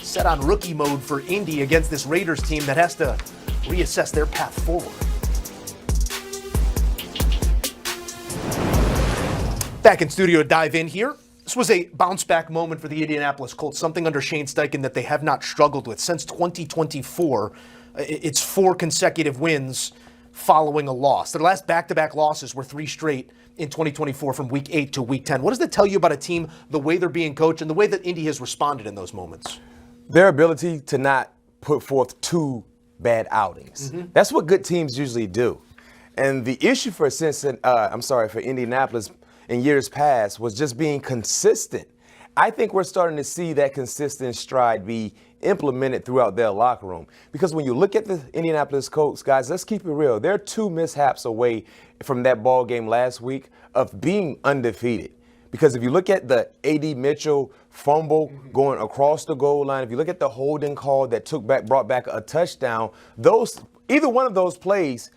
set on rookie mode for Indy against this Raiders team that has to reassess their path forward. Back in studio to dive in here. This was a bounce-back moment for the Indianapolis Colts, something under Shane Steichen that they have not struggled with since 2024. It's 4 consecutive wins following a loss. Their last back-to-back losses were 3 straight in 2024 from Week 8 to Week 10. What does that tell you about a team, the way they're being coached, and the way that Indy has responded in those moments? Their ability to not put forth 2 bad outings. That's what good teams usually do. And the issue for Indianapolis in years past was just being consistent. I think we're starting to see that consistent stride be implemented throughout their locker room. Because when you look at the Indianapolis Colts, guys, let's keep it real. They're 2 mishaps away from that ball game last week of being undefeated. Because if you look at the A.D. Mitchell fumble going across the goal line, if you look at the holding call that brought back a touchdown, either one of those plays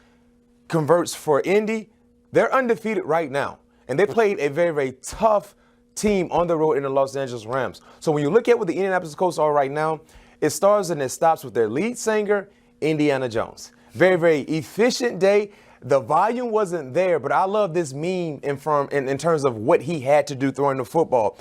converts for Indy. They're undefeated right now. And they played a very, very tough team on the road in the Los Angeles Rams. So when you look at what the Indianapolis Colts are right now, it starts and it stops with their lead singer, Indiana Jones. Very, very efficient day. The volume wasn't there, but I love this meme in terms of what he had to do throwing the football.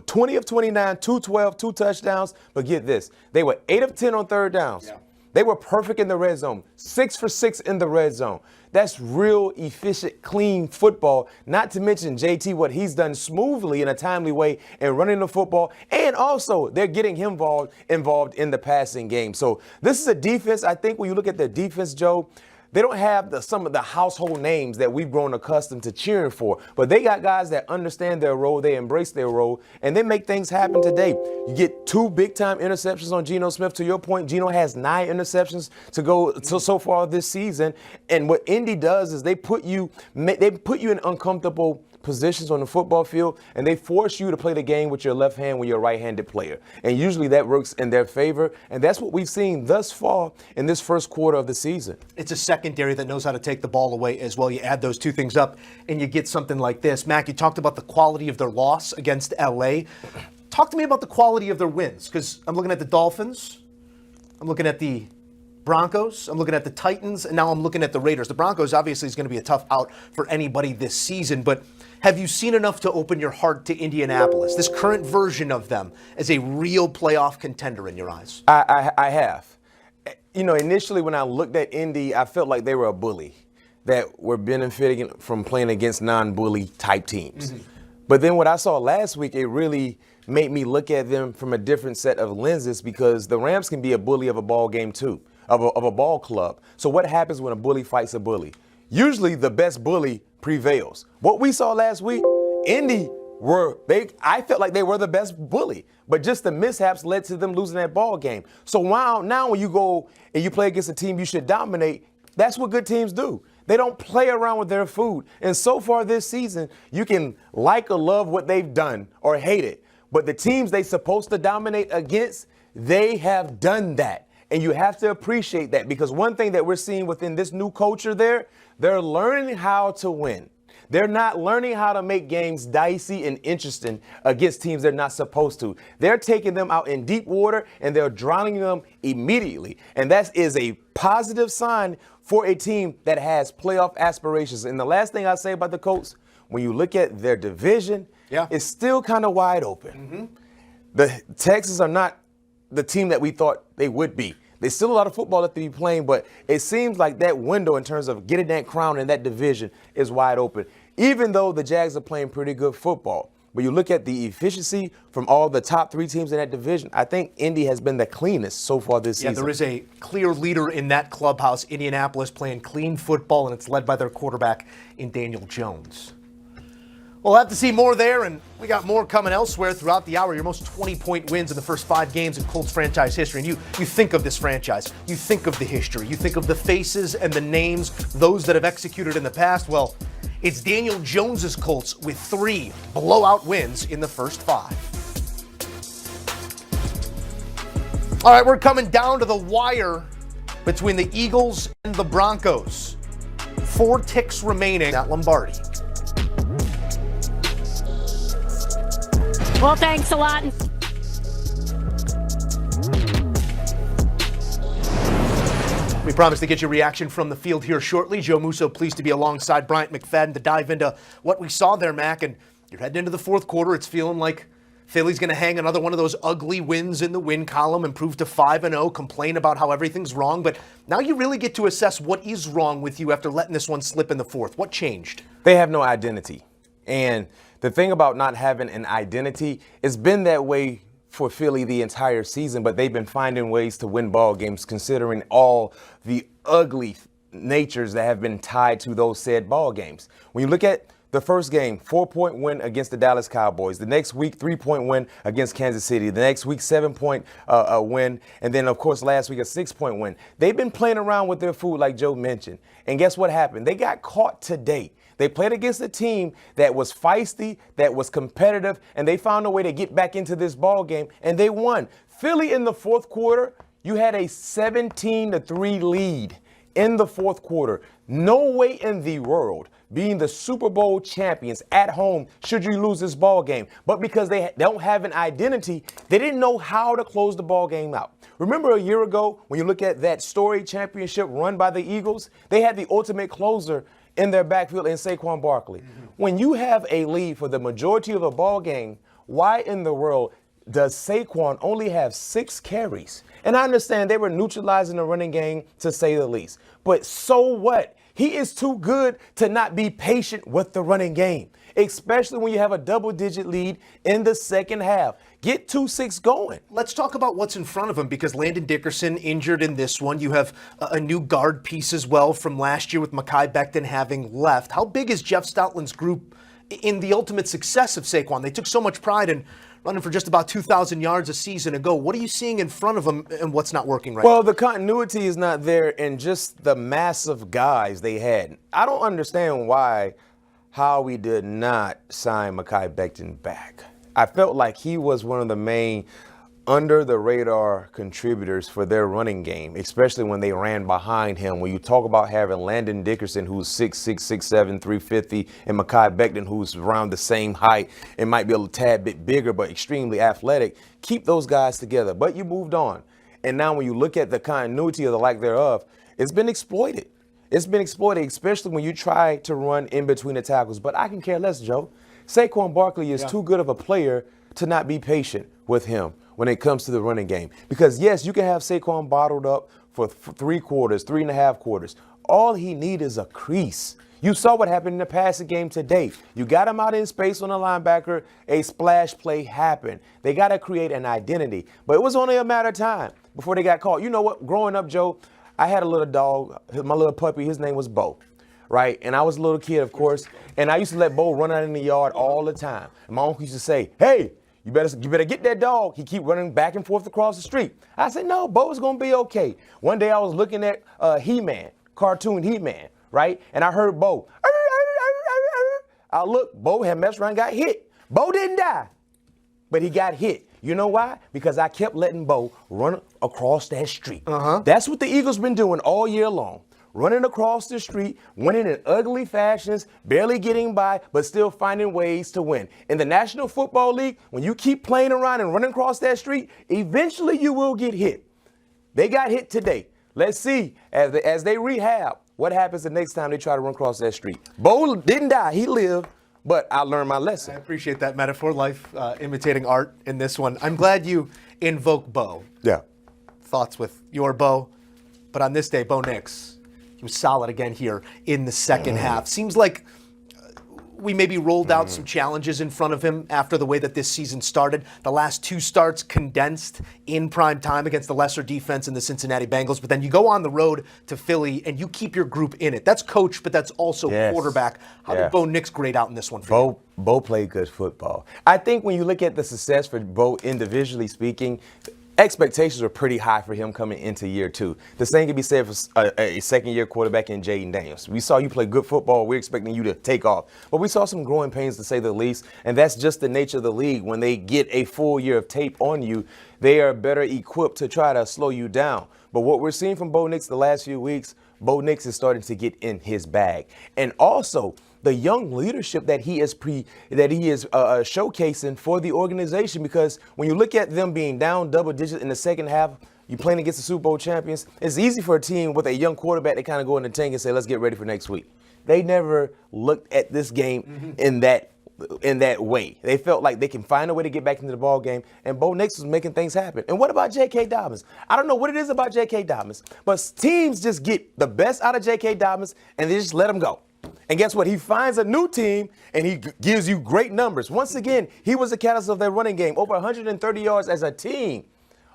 20 of 29, 212, 2 touchdowns. But get this, they were 8 of 10 on third downs. Yeah. They were perfect in the red zone, 6 for 6 in the red zone. That's real efficient, clean football, not to mention JT, what he's done smoothly in a timely way in running the football. And also, they're getting him involved in the passing game. So this is a defense, I think when you look at their defense, Joe, they don't have some of the household names that we've grown accustomed to cheering for. But they got guys that understand their role, they embrace their role, and they make things happen today. You get 2 big-time interceptions on Geno Smith. To your point, Geno has 9 interceptions to go so far this season. And what Indy does is they put you in uncomfortable positions on the football field, and they force you to play the game with your left hand when you're a right-handed player. And usually that works in their favor, and that's what we've seen thus far in this first quarter of the season. It's a secondary that knows how to take the ball away as well. You add those 2 things up, and you get something like this. Mac, you talked about the quality of their loss against L.A. Talk to me about the quality of their wins, because I'm looking at the Dolphins, I'm looking at the Broncos, I'm looking at the Titans, and now I'm looking at the Raiders. The Broncos obviously is going to be a tough out for anybody this season, but have you seen enough to open your heart to Indianapolis, this current version of them, as a real playoff contender in your eyes? I have. You know, initially when I looked at Indy, I felt like they were a bully that were benefiting from playing against non-bully type teams. But then what I saw last week, it really made me look at them from a different set of lenses, because the Rams can be a bully of a ball game too, of a ball club. So what happens when a bully fights a bully? Usually the best bully prevails. What we saw last week, Indy I felt like they were the best bully, but just the mishaps led to them losing that ball game. So now when you go and you play against a team you should dominate, that's what good teams do. They don't play around with their food. And so far this season, you can like or love what they've done or hate it, but the teams they're supposed to dominate against, they have done that. And you have to appreciate that, because one thing that we're seeing within this new culture they're learning how to win. They're not learning how to make games dicey and interesting against teams they're not supposed to. They're taking them out in deep water and they're drowning them immediately. And that is a positive sign for a team that has playoff aspirations. And the last thing I say about the Colts, when you look at their division, it's still kind of wide open. The Texans are not the team that we thought they would be. There's still a lot of football left to be playing, but it seems like that window in terms of getting that crown in that division is wide open, even though the Jags are playing pretty good football. When you look at the efficiency from all the top 3 teams in that division, I think Indy has been the cleanest so far this season. Yeah, there is a clear leader in that clubhouse, Indianapolis, playing clean football, and it's led by their quarterback in Daniel Jones. We'll have to see more there, and we got more coming elsewhere throughout the hour. Your most 20-point wins in the first 5 games in Colts franchise history. And you think of this franchise, you think of the history, you think of the faces and the names, those that have executed in the past. Well, it's Daniel Jones's Colts with 3 blowout wins in the first 5. All right, we're coming down to the wire between the Eagles and the Broncos. 4 ticks remaining at Lombardi. Well, thanks a lot. We promise to get your reaction from the field here shortly. Joe Musso pleased to be alongside Bryant McFadden to dive into what we saw there, Mac. And you're heading into the fourth quarter. It's feeling like Philly's going to hang another one of those ugly wins in the win column, improve to 5-0, complain about how everything's wrong. But now you really get to assess what is wrong with you after letting this one slip in the fourth. What changed? They have no identity. And the thing about not having an identity, it's been that way for Philly the entire season, but they've been finding ways to win ball games considering all the ugly natures that have been tied to those said ball games. When you look at the first game, 4-point win against the Dallas Cowboys. The next week, 3-point win against Kansas City. The next week, 7-point win. And then, of course, last week, a 6-point win. They've been playing around with their food, like Joe mentioned. And guess what happened? They got caught today. They played against a team that was feisty, that was competitive, and they found a way to get back into this ball game, and they won. Philly in the fourth quarter, you had a 17-3 lead in the fourth quarter. No way in the world, being the Super Bowl champions at home, should you lose this ball game. But because they don't have an identity, they didn't know how to close the ball game out. Remember a year ago when you look at that storied championship run by the Eagles? They had the ultimate closer in their backfield in Saquon Barkley. When you have a lead for the majority of a ball game, why in the world does Saquon only have 6 carries? And I understand they were neutralizing the running game, to say the least. But so what? He is too good to not be patient with the running game, especially when you have a double-digit lead in the second half. Get 2-6 going. Let's talk about what's in front of him, because Landon Dickerson injured in this one. You have a new guard piece as well from last year with Mekhi Becton having left. How big is Jeff Stoutland's group in the ultimate success of Saquon? They took so much pride in running for just about 2,000 yards a season ago. What are you seeing in front of him and what's not working right now? Well, the continuity is not there in just the massive guys they had. I don't understand why Howie did not sign Mekhi Becton back. I felt like he was one of the main under-the-radar contributors for their running game, especially when they ran behind him. When you talk about having Landon Dickerson, who's 6'6", 6'7", 350, and Mekhi Becton, who's around the same height and might be a tad bit bigger but extremely athletic, keep those guys together. But you moved on. And now when you look at the continuity or the lack thereof, it's been exploited. It's been exploited, especially when you try to run in between the tackles. But I can care less, Joe. Saquon Barkley is too good of a player to not be patient with him when it comes to the running game. Because, yes, you can have Saquon bottled up for 3 quarters, 3.5 quarters. All he needs is a crease. You saw what happened in the passing game today. You got him out in space on a linebacker, a splash play happened. They got to create an identity. But it was only a matter of time before they got caught. You know what? Growing up, Joe, I had a little dog, my little puppy. His name was Bo. Right? And I was a little kid, of course, and I used to let Bo run out in the yard all the time. And my uncle used to say, hey, you better get that dog. He keep running back and forth across the street. I said, no, Bo's going to be okay. One day I was looking at He-Man, cartoon He-Man, right? And I heard Bo. I looked, Bo had messed around and got hit. Bo didn't die, but he got hit. You know why? Because I kept letting Bo run across that street. That's what the Eagles been doing all year long. Running across the street, winning in ugly fashions, barely getting by, but still finding ways to win. In the National Football League, when you keep playing around and running across that street, eventually you will get hit. They got hit today. Let's see, as they rehab, what happens the next time they try to run across that street. Bo didn't die. He lived, but I learned my lesson. I appreciate that metaphor, life imitating art in this one. I'm glad you invoke Bo. Yeah. Thoughts with your Bo, but on this day, Bo Nix. He was solid again here in the second half. Seems like we maybe rolled out some challenges in front of him after the way that this season started. The last 2 starts condensed in prime time against the lesser defense in the Cincinnati Bengals. But then you go on the road to Philly and you keep your group in it. That's coach, but that's also quarterback. How did Bo Nix grade out in this one for you? Bo played good football. I think when you look at the success for Bo individually speaking, expectations were pretty high for him coming into year 2. The same can be said for a second-year quarterback in Jaden Daniels. We saw you play good football. We're expecting you to take off. But we saw some growing pains, to say the least, and that's just the nature of the league. When they get a full year of tape on you, they are better equipped to try to slow you down. But what we're seeing from Bo Nix the last few weeks, Bo Nix is starting to get in his bag. And also, the young leadership that he is showcasing for the organization, because when you look at them being down double digits in the second half You're playing against the Super Bowl champions. It's easy for a team with a young quarterback to kind of go in the tank and say, let's get ready for next week. They never looked at this game in that way. They felt like they can find a way to get back into the ball game, and Bo Nix was making things happen. And what about J.K. Dobbins? I don't know what it is about J.K. Dobbins, but teams just get the best out of J.K. Dobbins, and they just let him go. And guess what? He finds a new team, and he gives you great numbers. Once again, he was the catalyst of their running game, over 130 yards as a team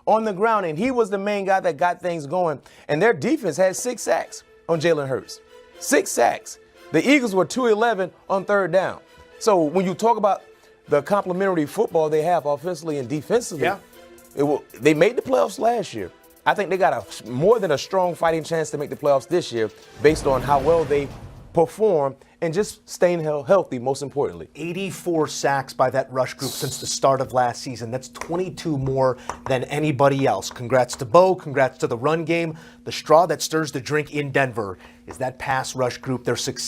on the ground, and he was the main guy that got things going. And their defense had 6 sacks on Jalen Hurts. 6 sacks. The Eagles were 2-11 on third down. So when you talk about the complementary football they have offensively and defensively, they made the playoffs last year. I think they got more than a strong fighting chance to make the playoffs this year based on how well they perform and just staying healthy, most importantly. 84 sacks by that rush group since the start of last season. That's 22 more than anybody else. Congrats to Bo. Congrats to the run game. The straw that stirs the drink in Denver is that pass rush group. Their success.